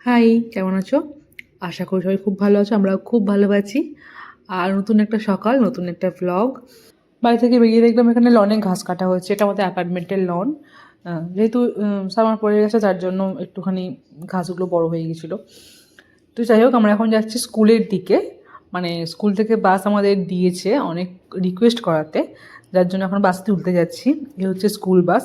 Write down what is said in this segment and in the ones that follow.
High, কেমন আছো? আশা করি সবাই খুব ভালো আছো। আমরাও খুব ভালো আছি। আর নতুন একটা সকাল, নতুন একটা ভ্লগ। বাড়ি থেকে বেরিয়ে দেখলাম এখানে লনে ঘাস কাটা হচ্ছে। এটা আমাদের অ্যাপার্টমেন্টের লন। যেহেতু সামার পড়ে গেছে, তার জন্য একটুখানি ঘাসগুলো বড় হয়ে গেছিলো। তো যাই হোক, আমরা এখন যাচ্ছি স্কুলের দিকে। মানে স্কুল থেকে বাস আমাদের দিয়েছে অনেক রিকোয়েস্ট করাতে, যার জন্য এখন বাসে তুলতে যাচ্ছি। এ হচ্ছে স্কুল বাস।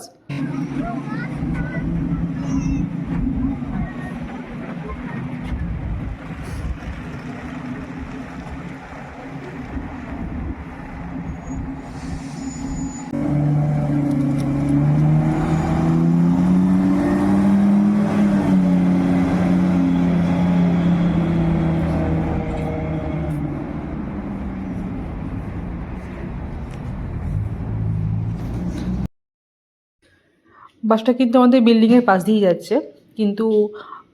বাসটা কিন্তু আমাদের বিল্ডিংয়ের পাশ দিয়েই যাচ্ছে, কিন্তু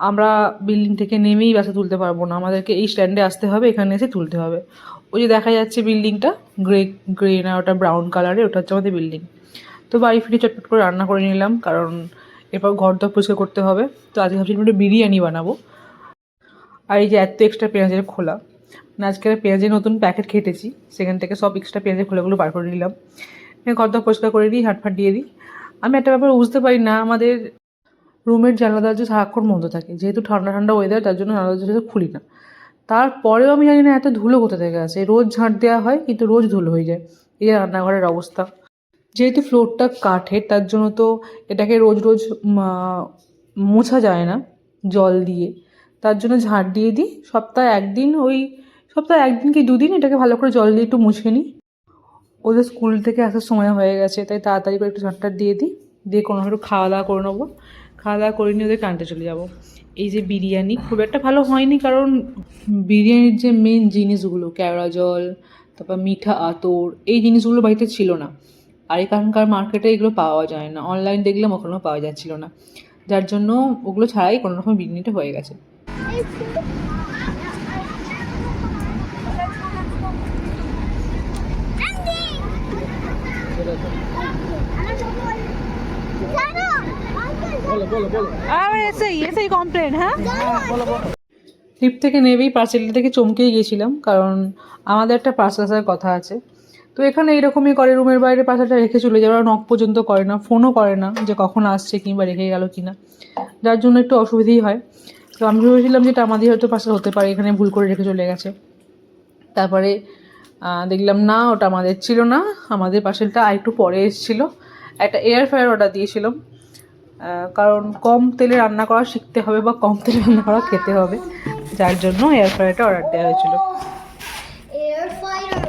আমরা বিল্ডিং থেকে নেমেই বাসে তুলতে পারবো না। আমাদেরকে এই স্ট্যান্ডে আসতে হবে, এখানে এসে তুলতে হবে। ওই যে দেখা যাচ্ছে বিল্ডিংটা, গ্রে গ্রে না, ওটা ব্রাউন কালারে, ওটা হচ্ছে আমাদের বিল্ডিং। তো বাড়ি ফিরে চটপট করে রান্না করে নিলাম, কারণ এরপর ঘর দর পরিষ্কার করতে হবে। তো আজকে ভাবছি একটু বিরিয়ানি বানাবো। আর এই যে এত এক্সট্রা পেঁয়াজের খোলা, মানে আজকে পেঁয়াজের নতুন প্যাকেট খেটেছি, সেখান থেকে সব এক্সট্রা পেঁয়াজের খোলাগুলো বার করে নিলাম। ঘর দর পরিষ্কার করে দিই, হাটফাট দিয়ে দিই। আমি একটা ব্যাপার বুঝতে পারি না, আমাদের রুমের জানলা দরজা সারাক্ষণ বন্ধ থাকে, যেহেতু ঠান্ডা ঠান্ডা ওয়েদার, তার জন্য জানলা দরজা খুলি না। তারপরেও আমি জানি না এত ধুলো কোথা থেকে আসে। রোজ ঝাঁট দেওয়া হয়, কিন্তু রোজ ধুলো হয়ে যায়। এই যে রান্নাঘরের অবস্থা, যেহেতু ফ্লোরটা কাঠের, তার জন্য তো এটাকে রোজ রোজ মোছা যায় না জল দিয়ে। তার জন্য ঝাঁট দিয়ে দিই সপ্তাহে একদিন কি দুদিন এটাকে ভালো করে জল দিয়ে একটু মুছে নিই। ওদের স্কুল থেকে আসার সময় হয়ে গেছে, তাই তাড়াতাড়ি করে একটু ঝাঁটটা দিয়ে দিই, দিয়ে কোনো একটু খাওয়া দাওয়া করে নেবো। খাওয়া দাওয়া করে নিয়ে ওদের আনতে চলে যাবো। এই যে বিরিয়ানি খুব একটা ভালো হয়নি, কারণ বিরিয়ানির যে মেন জিনিসগুলো, কেওড়া জল, তারপর মিঠা আতর, এই জিনিসগুলো বাড়িতে ছিল না। আর এখানকার মার্কেটে এগুলো পাওয়া যায় না, অনলাইন দেখলাম ওখানেও পাওয়া যাচ্ছিল না, যার জন্য ওগুলো ছাড়াই কোনো রকম বিরিয়ানিটা হয়ে গেছে। লিফট থেকে নেবেই পার্সেলটা থেকে চমকেই গেছিলাম, কারণ আমাদের একটা পার্সেল আসার কথা আছে। তো এখানে এইরকমই করে, রুমের বাইরে পার্সেলটা রেখে চলে যায়। ওরা নক পর্যন্ত করে না, ফোনও করে না যে কখন আসছে কিংবা রেখে গেল কিনা, যার জন্য একটু অসুবিধেই হয়। তো আমি ভেবেছিলাম যে এটা আমাদের হয়তো পার্সেল হতে পারে, এখানে ভুল করে রেখে চলে গেছে। তারপরে দেখলাম না, ওটা আমাদের ছিল না, আমাদের পার্সেলটা আরেকটু পরে এসেছিলো। একটা এয়ার ফ্রায়ার অর্ডার দিয়েছিলাম, কারণ কম তেলে রান্না করা শিখতে হবে বা কম তেলে রান্না করা খেতে হবে, যার জন্য এয়ার ফ্রায়ারটা অর্ডার দেওয়া হয়েছিল। Air fryer.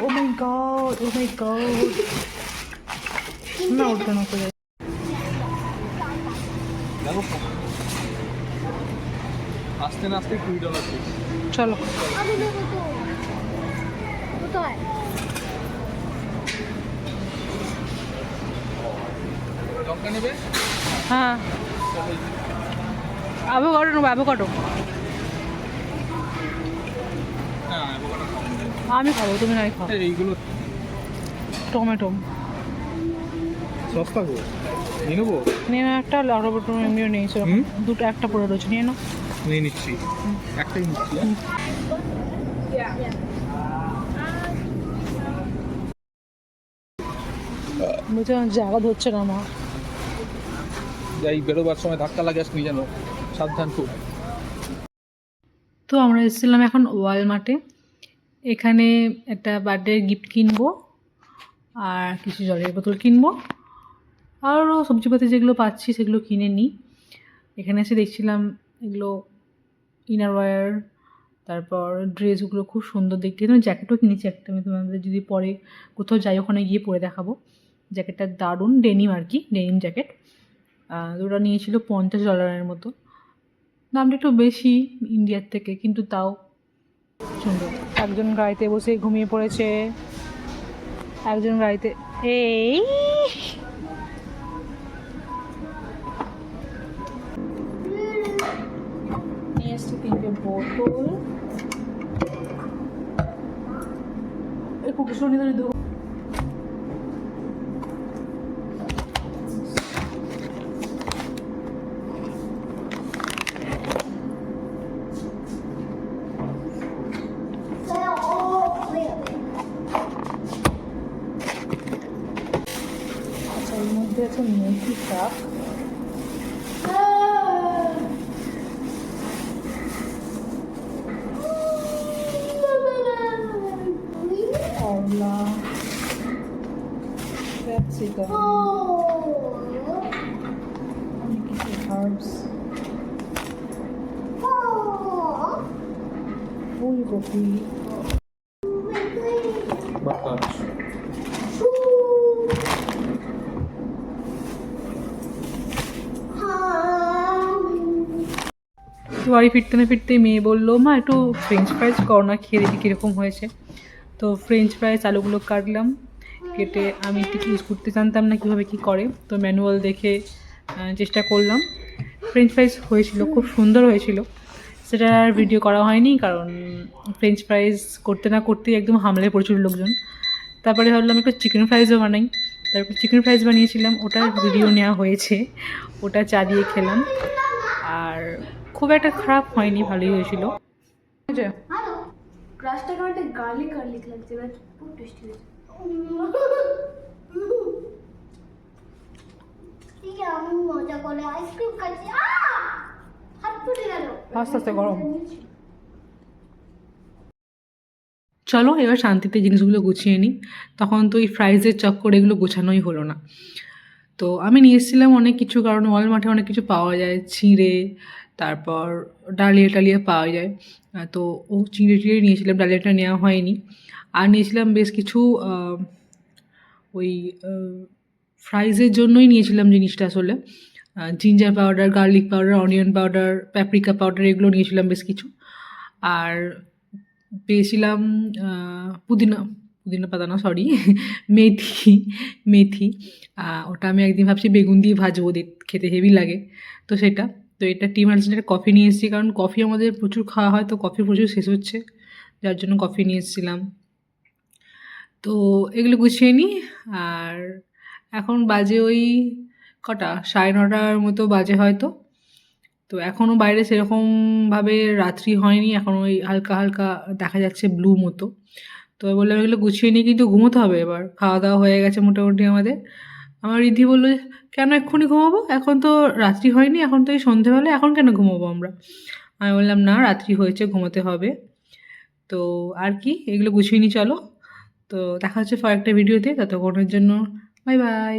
Oh my god, oh my god. না ওটা না করে আস্তে আস্তে $20 চলো। আমি নেবো তো। কোথায়? লঙ্কা নেবে? হ্যাঁ, অ্যাভোকাডো নেবো, অ্যাভোকাডো। হ্যাঁ, অ্যাভোকাডো খাবো। আমি খাবো, তুমি নাই খাও। এইগুলো টমেটো সস্তা গো, নিয়ে নেবো? নিয়ে নাও একটা, আর এমনিও নিয়েছো দুটো, একটা পড়ে রয়েছে, নিয়ে নাও। নিয়ে নিচ্ছি, একটাই নিচ্ছি। বুঝতে জায়গা ধরছে না আমার। যাই বেরোবার সময় ধাক্কা লাগে আসনি যেন, সাবধান খুব। তো আমরা এসেছিলাম এখন ওয়ালমার্টে। এখানে একটা বার্থডে গিফট কিনবো, আর কিছু জলের বোতল কিনবো, আরও সবজিপাতি যেগুলো পাচ্ছি সেগুলো কিনে নিই। এখানে এসে দেখছিলাম এগুলো ইনার ওয়্যার, তারপর ড্রেসগুলো খুব সুন্দর দেখতে। আমি জ্যাকেটও কিনেছি একটা, আমি তোমাদের যদি পরে কোথাও যাই ওখানে গিয়ে পরে দেখাবো। জ্যাকেটটা দারুণ, ডেনিম আর কি, ডেনিম জ্যাকেট। ওটা নিয়েছিল $50 মতো, দামটা একটু বেশি ইন্ডিয়ার থেকে, কিন্তু তাও সুন্দর। একজন গাড়িতে বসে ঘুমিয়ে পড়েছে, একজন গাড়িতে এই নিয়ে এসছে 3টে বোতল। এই কুকুর নিয়ে দেবো। মধ্যে আছে মেথি শাক, করলা, ক্যাপসিকাম, অনেক কিছু হার্বস, ফুলকপি, বাতাস। তো বাড়ি ফিরতে না ফিরতেই মেয়ে বললো, মা একটু ফ্রেঞ্চ ফ্রাইজ কর না, খেয়ে দেখি কীরকম হয়েছে। তো ফ্রেঞ্চ ফ্রাইজ আলুগুলো কাটলাম, কেটে আমি ঠিক ইউজ করতে জানতাম না কীভাবে কী করে, তো ম্যানুয়াল দেখে চেষ্টা করলাম। ফ্রেঞ্চ ফ্রাইজ হয়েছিল, খুব সুন্দর হয়েছিল। সেটা আর ভিডিও করা হয়নি, কারণ ফ্রেঞ্চ ফ্রাইজ করতে না করতেই একদম হামলে প্রচুর লোকজন। তারপরে ভাবলাম একটু চিকেন ফ্রাইজও বানাই, তারপর চিকেন ফ্রাইজ বানিয়েছিলাম, ওটার ভিডিও নেওয়া হয়েছে, ওটা চা দিয়ে খেলাম। আর খুব একটা খারাপ হয়নি, ভালোই হয়েছিল। ভালো। ক্রাশটা কেমন একটা গার্লিক গার্লিক লাগছে, এবার খুব টেস্টি হয়েছে। ঠিক আছে, আমি মজা করে আইসক্রিম খাচ্ছি। হাত ফুটে গেল। আস্তে আস্তে গরম। চলো এবার শান্তিতে জিনিসগুলো গুছিয়ে নিই। তখন তো এই ফ্রাইজের চক্কর এগুলো গোছানোই হলো না। তো আমি নিয়ে এসেছিলাম অনেক কিছু, কারণ ওয়ালমার্টে অনেক কিছু পাওয়া যায়, চিঁড়ে, তারপর ডালিয়া টালিয়া পাওয়া যায়। তো ও চিঁড়ে টিড়ে নিয়েছিলাম, ডালিয়াটা নেওয়া হয়নি। আর নিয়েছিলাম বেশ কিছু ওই ফ্রাইজের জন্যই নিয়েছিলাম জিনিসটা আসলে, ginger powder, garlic powder, onion powder, paprika powder, এগুলো নিয়েছিলাম বেশ কিছু। আর পেয়েছিলাম পুদিনা পুদিনা পাতা না, সরি, মেথি মেথি। ওটা আমি একদিন ভাবছি বেগুন দিয়ে ভাজবো, খেতে হেভি লাগে। তো সেটা, তো এটা টিম আর্জেন্টের কফি নিয়ে এসেছি, কারণ কফি আমাদের প্রচুর খাওয়া হয়, তো কফি প্রচুর শেষ হচ্ছে, যার জন্য কফি নিয়ে এসেছিলাম। তো এগুলো গুছিয়ে নিই। আর এখন বাজে ওই কটা, 9:30 মতো বাজে হয়তো। তো এখনও বাইরে সেরকমভাবে রাত্রি হয়নি, এখন ওই হালকা হালকা দেখা যাচ্ছে ব্লু মতো। তো বললাম এগুলো গুছিয়ে নিয়ে কিন্তু ঘুমোতে হবে, এবার খাওয়া দাওয়া হয়ে গেছে মোটামুটি আমাদের। আমার রিদ্ধি বললো, কেন এক্ষুনি ঘুমাবো, এখন তো রাত্রি হয়নি, এখন তো এই সন্ধেবেলা, এখন কেন ঘুমাবো আমরা? আমি বললাম না, রাত্রি হয়েছে, ঘুমোতে হবে। তো আর কি, এগুলো গুছিয়ে নিই চলো। তো দেখা হচ্ছে পরের একটা ভিডিওতে, ততক্ষণের জন্য বাই বাই।